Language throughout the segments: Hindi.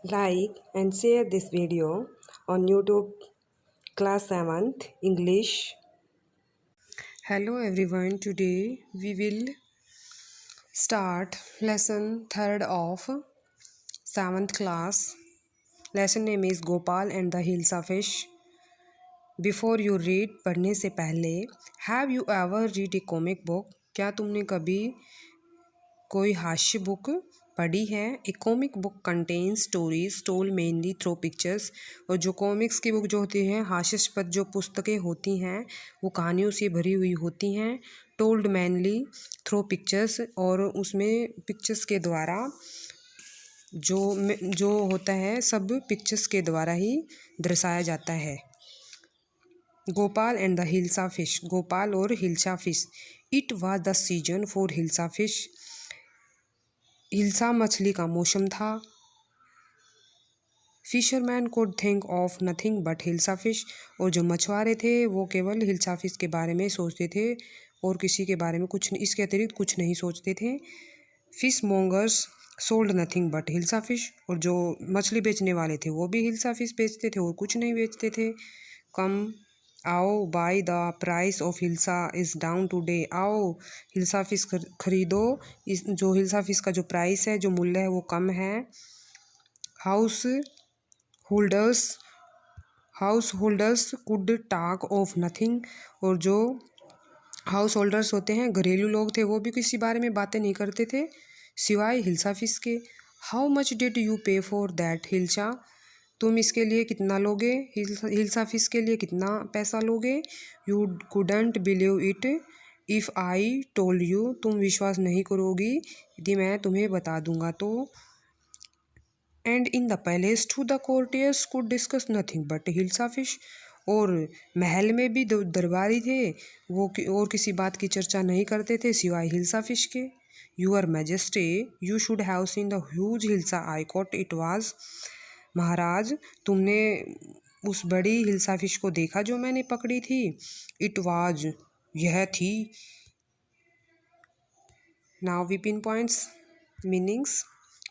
Like and share this video on YouTube class 7th English. Hello everyone, today we will start lesson 3rd of 7th class. Lesson name is Gopal and the Hills of Fish. Before you read, पढ़ने से पहले, have you ever read a comic book? क्या तुमने कभी कोई हास्य बुक पढ़ी है? A comic book contain stories told mainly through pictures. और जो कॉमिक्स की बुक जो होती हैं, हास्यास्पद जो पुस्तकें होती हैं, वो कहानियों से भरी हुई होती हैं। टोल्ड मेनली थ्रू पिक्चर्स, और उसमें पिक्चर्स के द्वारा जो होता है सब पिक्चर्स के द्वारा ही दर्शाया जाता है। Gopal and the hilsa fish, Gopal और hilsa fish. It was the season for hilsa fish, hilsa मछली का मौसम था। Fisherman could think of nothing but hilsa fish, और जो मछुआरे थे वो केवल हिल्सा फिश के बारे में सोचते थे और किसी के बारे में कुछ इसके अतिरिक्त कुछ नहीं सोचते थे। Fish mongers sold nothing but hilsa fish, और जो मछली बेचने वाले थे वो भी हिल्सा फिश बेचते थे और कुछ नहीं बेचते थे। कम आओ by the price of hilsa is down today, आओ हिल्सा फिश खरीदो, इस जो हिल्सा फिश का जो प्राइस है, जो मूल्य है वो कम है। House holders could talk of nothing, और जो हाउस होल्डर्स होते हैं, घरेलू लोग थे, वो भी किसी बारे में बातें नहीं करते थे सिवाय हिल्सा फिश के। हाउ मच डिड यू पे फॉर दैट हिल्सा, तुम इसके लिए कितना लोगे, हिल्सा फिश के लिए कितना पैसा लोगे। You couldn't believe it if I told you, तुम विश्वास नहीं करोगी यदि मैं तुम्हें बता दूंगा तो। And in the palace to the courtiers could discuss nothing but hilsa fish, और महल में भी दरबारी थे, वो और किसी बात की चर्चा नहीं करते थे सिवाय हिल्सा फिश के। Your majesty you should have seen the huge hilsa I caught, it was, महाराज तुमने उस बड़ी हिल्सा फिश को देखा जो मैंने पकड़ी थी। इट वाज, यह थी। Now we pin points meanings.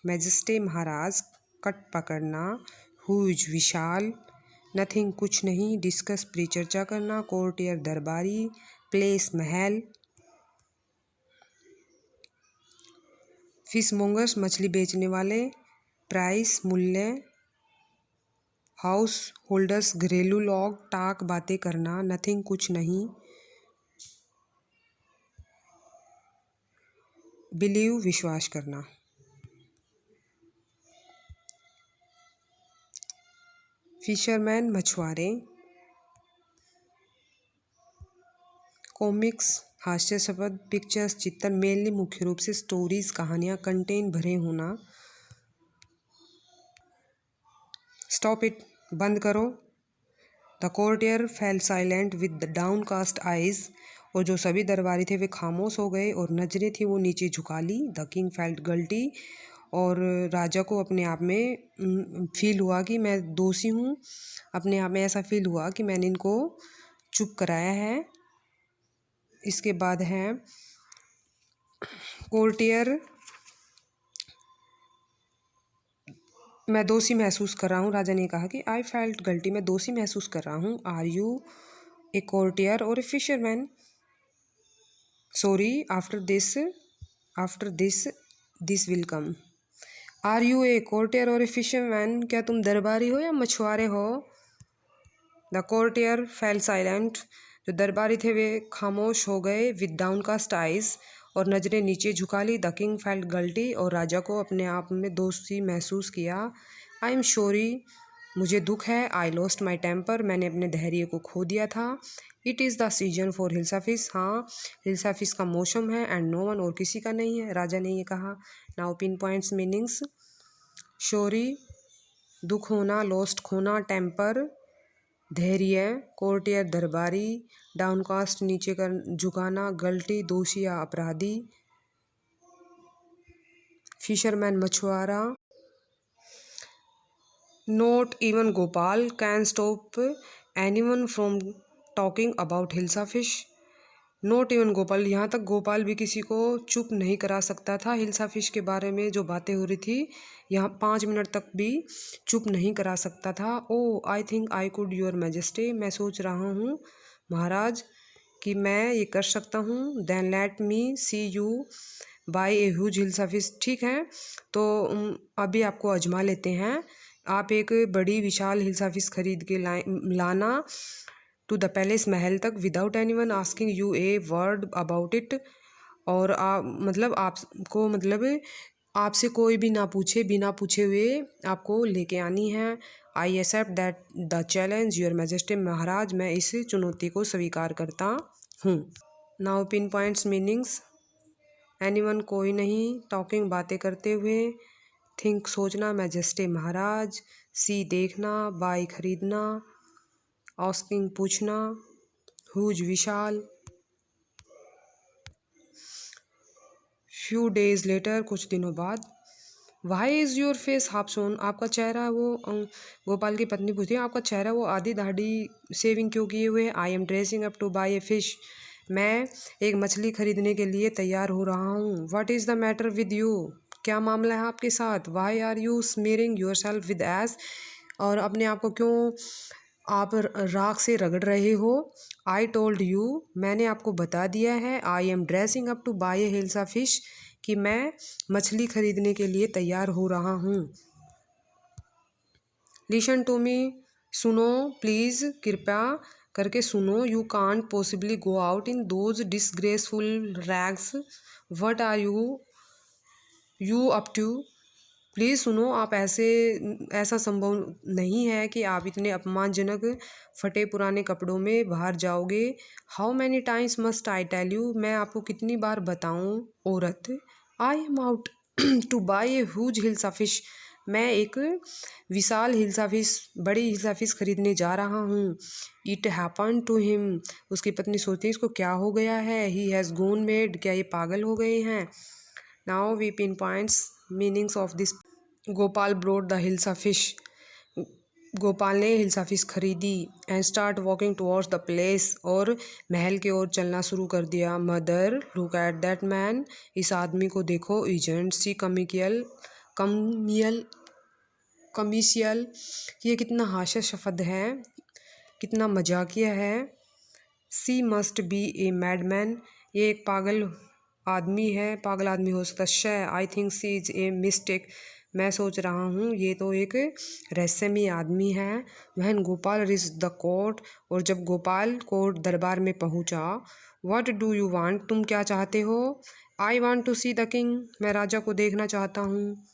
Majesty महाराज, कट पकड़ना, हुज विशाल, नथिंग कुछ नहीं, डिस्कस परिचर्चा करना, कोर्टियर दरबारी, प्लेस महल, फिश मोंगर्स मछली बेचने वाले, प्राइस मूल्य, हाउस होल्डर्स घरेलू लोग, टाक बातें करना, नथिंग कुछ नहीं, बिलीव विश्वास करना। फिशरमैन मछुआरे, कॉमिक्स हास्यास्पद, पिक्चर्स चित्र, मेनली मुख्य रूप से, स्टोरीज कहानियाँ, कंटेन भरे होना। स्टॉप इट, बंद करो। The courtier fell silent with the downcast eyes, और जो सभी दरबारी थे वे खामोश हो गए और नजरें थी वो नीचे झुका ली। द किंग फेल्ट गल्टी, और राजा को अपने आप में फील हुआ कि मैं दोषी हूँ, अपने आप में ऐसा फील हुआ कि मैंने इनको चुप कराया है। इसके बाद है कोर्टियर, मैं दोषी महसूस कर रहा हूँ, राजा ने कहा कि आई फेल्ट गल्टी, मैं दोषी महसूस कर रहा हूँ। Are you a courtier or a fisherman, sorry after this will come. Are you a courtier or a fisherman, क्या तुम दरबारी हो या मछुआरे हो। द कोर्टियर फेल साइलेंट, जो दरबारी थे वे खामोश हो गए। विद डाउनकास्ट आइज, और नजरें नीचे झुका ली। द किंग फेल्ट गल्टी, और राजा को अपने आप में दोषी महसूस किया। आई एम सॉरी, मुझे दुख है। आई लॉस्ट माई टेम्पर, मैंने अपने धैर्य को खो दिया था। It is the season for hilsa fish, हाँ हिल्सा फिश का मौसम है। एंड नो वन, और किसी का नहीं है, राजा ने ये कहा। Now pin points meanings. Sorry दुख होना, लॉस्ट खोना, टेम्पर धैर्य, कोर्टियर दरबारी, डाउनकास्ट नीचे कर झुकाना, गल्टी दोषी या अपराधी, फिशरमैन मछुआरा। Not even Gopal can stop anyone from talking about hilsa fish, not even Gopal, यहाँ तक गोपाल भी किसी को चुप नहीं करा सकता था। हिल्सा फिश के बारे में जो बातें हो रही थी यहाँ 5 मिनट तक भी चुप नहीं करा सकता था। Oh I think I could your majesty, मैं सोच रहा हूँ महाराज कि मैं ये कर सकता हूँ। Then let me see you buy a huge hilsa fish, ठीक है तो अभी आपको आजमा लेते हैं। आप एक बड़ी विशाल हिल्सा फिश खरीद के लाना टू द पैलेस, महल तक, without anyone asking U a word about it, और मतलब आपको मतलब आपसे कोई भी ना पूछे, बिना पूछे हुए आपको लेके आनी है। I accept that the challenge your majesty, महाराज मैं इस चुनौती को स्वीकार करता हूँ। Now pin points meanings. Anyone कोई नहीं, टॉकिंग बातें करते हुए, थिंक सोचना, मैजेस्टी महाराज, सी देखना, बाय खरीदना, आस्किंग पूछना, ह्यूज विशाल, फ्यू डेज लेटर कुछ दिनों बाद, why is your face half sown, आपका चेहरा वो गोपाल की पत्नी पूछती है आपका चेहरा वो आधी दाढ़ी शेविंग क्यों किए हुए है। I am dressing up to buy a fish, मैं एक मछली खरीदने के लिए तैयार हो रहा हूँ। What is the matter with you, क्या मामला है आपके साथ। Why are you smearing yourself with ash, और अपने आप को क्यों आप राख से रगड़ रहे हो। आई टोल्ड यू, मैंने आपको बता दिया है। I am dressing up to buy a hilsa fish, कि मैं मछली खरीदने के लिए तैयार हो रहा हूँ। लिसन टू मी, सुनो प्लीज़, कृपया करके सुनो। You can't possibly go out in those disgraceful rags, what are you up to, please सुनो, आप ऐसा संभव नहीं है कि आप इतने अपमानजनक फटे पुराने कपड़ों में बाहर जाओगे। How many times must I tell you, मैं आपको कितनी बार बताऊँ औरत। I am out to buy a huge hilsa fish, मैं एक विशाल हिल्सा फिश, बड़ी हिल्सा फिश खरीदने जा रहा हूँ। इट हैपन टू हिम, उसकी पत्नी सोचती है इसको क्या हो गया है। ही हैज़ गॉन मेड, क्या ये पागल हो गए हैं। Now we pin points meanings of this. Gopal brought the hilsa fish, Gopal ने हिल्सा फिश खरीदी। And start walking towards the place, और महल की ओर चलना शुरू कर दिया। Mother look at that man, इस आदमी को देखो। इजेंट सी कमिकल कमियल कमिशियल, ये कितना हास्य शब्द है, कितना मजाकिया है। सी मस्ट बी ए मैडमैन, ये एक पागल आदमी है, पागल आदमी हो सकता है। I think she is a mistake, मैं सोच रहा हूँ ये तो एक रहस्यमय आदमी है। वहन गोपाल रिच द कोर्ट, और जब गोपाल कोर्ट दरबार में पहुँचा। व्हाट डू यू वांट, तुम क्या चाहते हो। I want to see the king, मैं राजा को देखना चाहता हूँ।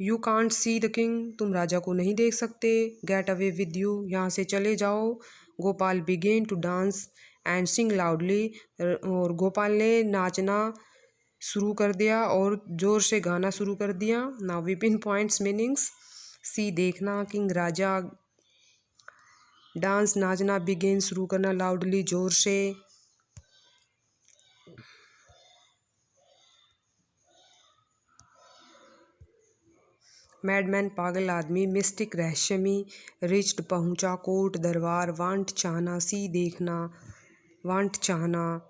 You can't see the king, तुम राजा को नहीं देख सकते। गेट अवे विद यू, यहाँ से चले जाओ। Gopal began to dance and sing loudly, और गोपाल ने नाचना शुरू कर दिया और ज़ोर से गाना शुरू कर दिया। Now we pin points meanings. See देखना, किंग राजा, डांस नाचना, बिगेन शुरू करना, लाउडली ज़ोर से। मैडमैन पागल आदमी, मिस्टिक रहस्यमय, रिच्ड पहुंचा, कोर्ट दरबार, वांट चाहना, सी देखना, वांट चाहना,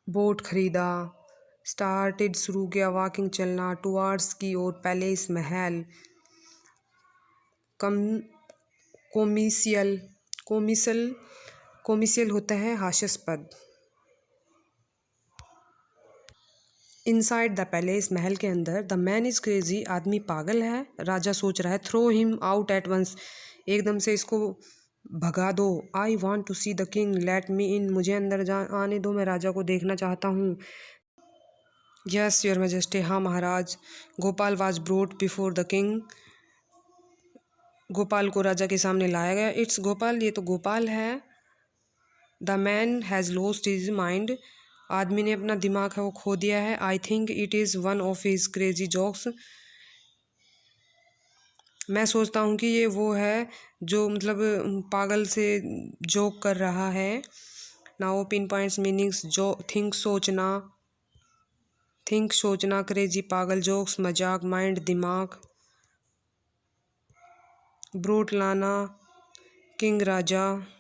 बोट खरीदा, स्टार्टेड शुरू किया, वॉकिंग चलना, टुवार्ड्स की ओर, पैलेस महल, कम कोमिशियल कोमिसल कोमिशियल होता है हास्यास्पद। इनसाइड द पैलेस, महल के अंदर। द मैन इज़ क्रेजी, आदमी पागल है, राजा सोच रहा है। Throw him out at once, एकदम से इसको भगा दो। I want to see the king, let me in, मुझे अंदर आने दो, मैं राजा को देखना चाहता हूँ। यस योर मैजेस्टी, हाँ महाराज। Gopal was brought before the king, Gopal को राजा के सामने लाया गया। इट्स गोपाल, ये तो गोपाल है। The man has lost his mind, आदमी ने अपना दिमाग है वो खो दिया है। I think it is one of his crazy jokes, मैं सोचता हूँ कि ये वो है जो मतलब पागल से जोक कर रहा है। Now pin points meanings. जो थिंक सोचना, क्रेजी पागल, जोक्स मजाक, माइंड दिमाग, ब्रूट लाना, किंग राजा।